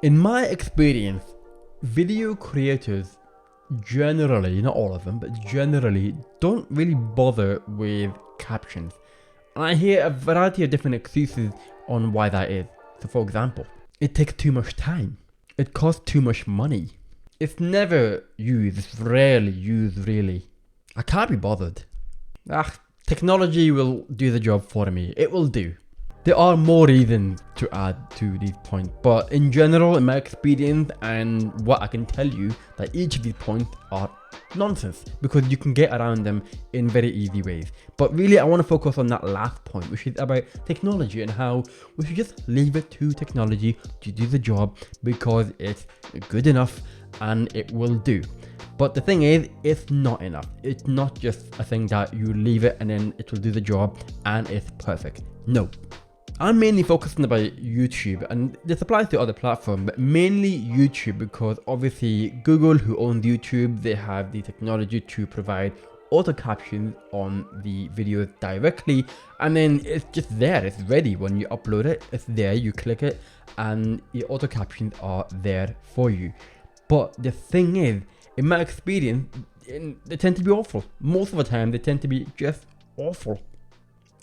In my experience, video creators generally, not all of them, but generally don't really bother with captions. And I hear a variety of different excuses on why that is. So for example, it takes too much time. It costs too much money. It's never used, it's rarely used really. I can't be bothered. Technology will do the job for me. It will do. There are more reasons to add to these points, but in general, in my experience and what I can tell you, that each of these points are nonsense because you can get around them in very easy ways. But really, I want to focus on that last point, which is about technology and how we should just leave it to technology to do the job because it's good enough and it will do. But the thing is, it's not enough. It's not just a thing that you leave it and then it will do the job and it's perfect. No. I'm mainly focusing about YouTube, and this applies to other platforms, but mainly YouTube because obviously Google, who owns YouTube, they have the technology to provide auto captions on the videos directly, and then it's just there, it's ready. When you upload it, it's there, you click it and the auto captions are there for you. But the thing is, in my experience, they tend to be awful. Most of the time they tend to be just awful.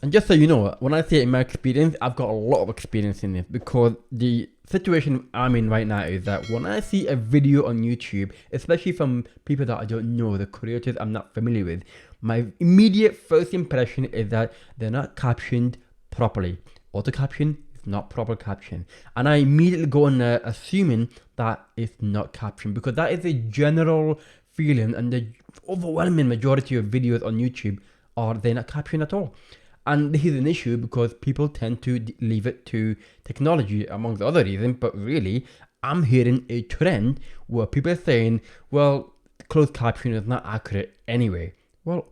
And just so you know, when I say in my experience, I've got a lot of experience in this because the situation I'm in right now is that when I see a video on YouTube, especially from people that I don't know, the creators I'm not familiar with, my immediate first impression is that they're not captioned properly. Auto caption is not proper caption. And I immediately go in there assuming that it's not captioned because that is a general feeling, and the overwhelming majority of videos on YouTube are they're not captioned at all. And this is an issue because people tend to leave it to technology amongst other reasons, but really I'm hearing a trend where people are saying, well, closed caption is not accurate anyway. Well,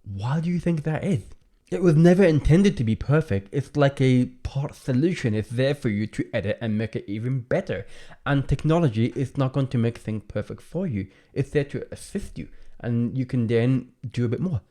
why do you think that is? It was never intended to be perfect. It's like a part solution. It's there for you to edit and make it even better. And technology is not going to make things perfect for you. It's there to assist you, and you can then do a bit more.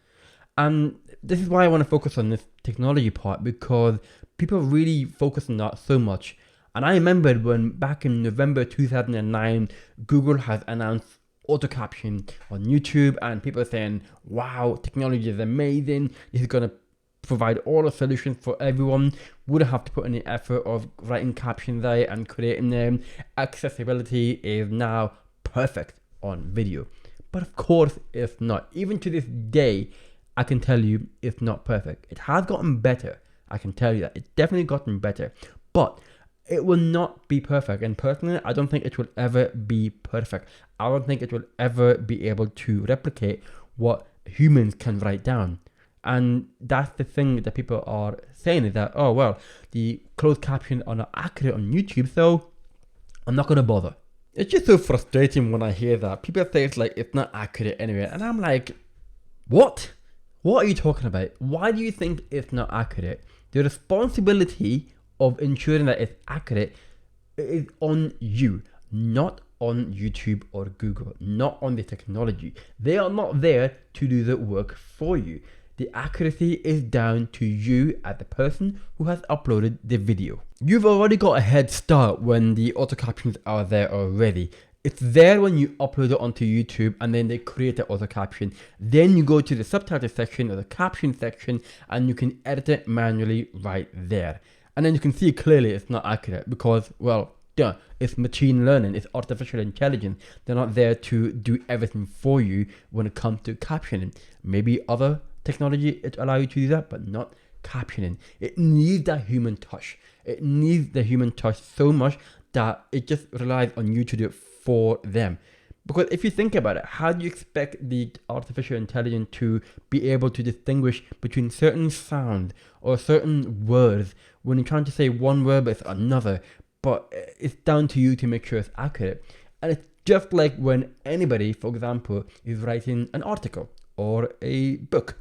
And this is why I want to focus on this technology part, because people really focus on that so much. And I remembered when back in November 2009, Google has announced auto caption on YouTube, and people are saying, wow, technology is amazing. This is going to provide all the solutions for everyone. Wouldn't have to put any effort of writing captions there and creating them. Accessibility is now perfect on video. But of course it's not. Even to this day, I can tell you it's not perfect. It has gotten better. I can tell you that. It's definitely gotten better. But it will not be perfect. And personally, I don't think it will ever be perfect. I don't think it will ever be able to replicate what humans can write down. And that's the thing that people are saying, is that, oh, well, the closed captions are not accurate on YouTube, so I'm not going to bother. It's just so frustrating when I hear that. People say it's like, it's not accurate anyway. And I'm like, what? What are you talking about? Why do you think it's not accurate? The responsibility of ensuring that it's accurate is on you, not on YouTube or Google, not on the technology. They are not there to do the work for you. The accuracy is down to you as the person who has uploaded the video. You've already got a head start when the auto captions are there already. It's there when you upload it onto YouTube and then they create the auto caption. Then you go to the subtitle section or the caption section and you can edit it manually right there. And then you can see clearly it's not accurate because, well, yeah, it's machine learning, it's artificial intelligence. They're not there to do everything for you when it comes to captioning. Maybe other technology it allows you to do that, but not captioning. It needs that human touch. It needs the human touch so much that it just relies on you to do it for them. Because if you think about it, how do you expect the artificial intelligence to be able to distinguish between certain sound or certain words when you're trying to say one word but it's another? But it's down to you to make sure it's accurate. And it's just like when anybody, for example, is writing an article or a book.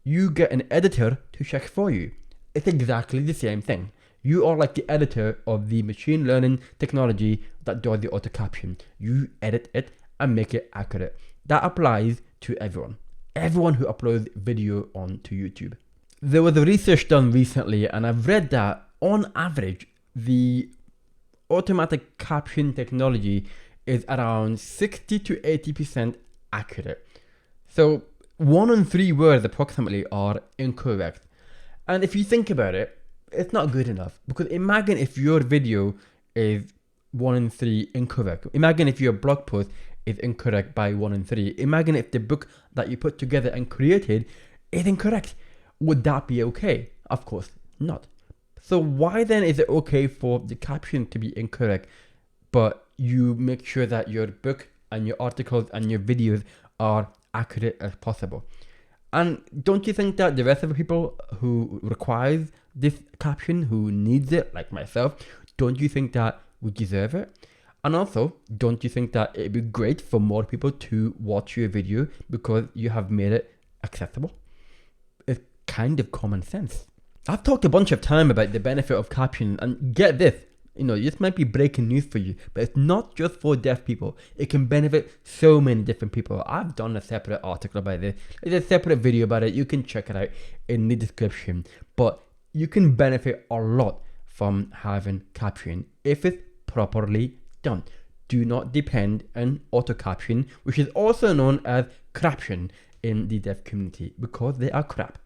You get an editor to check for you. It's exactly the same thing. You are like the editor of the machine learning technology that does the auto caption. You edit it and make it accurate. That applies to everyone. Everyone who uploads video onto YouTube. There was a research done recently and I've read that on average, the automatic caption technology is around 60 to 80% accurate. So 1 in 3 words approximately are incorrect. And if you think about it, it's not good enough, because imagine if your video is 1 in 3 incorrect. Imagine if your blog post is incorrect by 1 in 3. Imagine if the book that you put together and created is incorrect. Would that be okay? Of course not. So why then is it okay for the caption to be incorrect, but you make sure that your book and your articles and your videos are accurate as possible? And don't you think that the rest of the people who requires this caption, who needs it, like myself, don't you think that we deserve it? And also, don't you think that it'd be great for more people to watch your video because you have made it accessible? It's kind of common sense. I've talked a bunch of time about the benefit of captions, and get this, this might be breaking news for you, but it's not just for deaf people. It can benefit so many different people. I've done a separate article about this. There's a separate video about it. You can check it out in the description. But you can benefit a lot from having caption if it's properly done. Do not depend on auto-caption, which is also known as CRAPtion in the deaf community, because they are crap.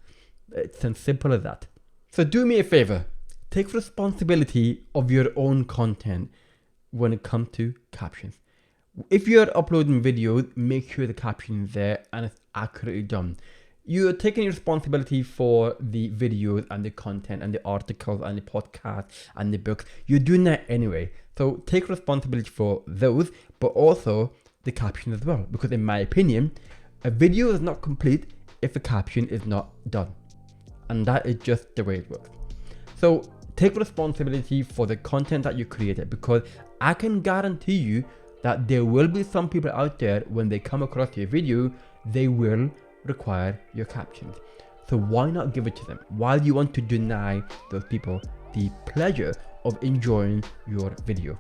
It's as simple as that. So do me a favor. Take responsibility of your own content when it comes to captions. If you're uploading videos, make sure the caption is there and it's accurately done. You're taking responsibility for the videos and the content and the articles and the podcasts and the books. You're doing that anyway. So take responsibility for those, but also the caption as well. Because in my opinion, a video is not complete if the caption is not done. And that is just the way it works. So take responsibility for the content that you created, because I can guarantee you that there will be some people out there, when they come across your video, they will require your captions. So why not give it to them? Why do you want to deny those people the pleasure of enjoying your video?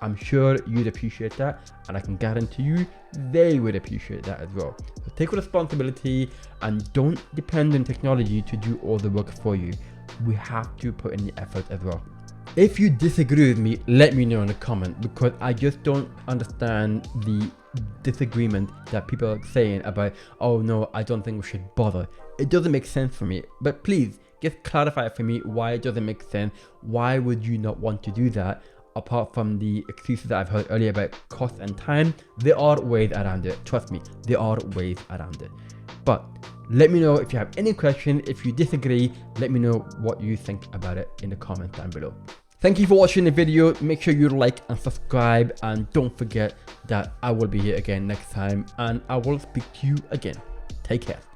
I'm sure you'd appreciate that, and I can guarantee you they would appreciate that as well. So take responsibility and don't depend on technology to do all the work for you. We have to put in the effort as well. If you disagree with me, let me know in the comment, because I just don't understand the disagreement that people are saying about, oh no, I don't think we should bother. It doesn't make sense for me. But please just clarify for me why it doesn't make sense. Why would you not want to do that? Apart from the excuses that I've heard earlier about cost and time, there are ways around it. Trust me, there are ways around it. But let me know if you have any question. If you disagree, let me know what you think about it in the comments down below. Thank you for watching the video. Make sure you like and subscribe, and don't forget that I will be here again next time, and I will speak to you again. Take care.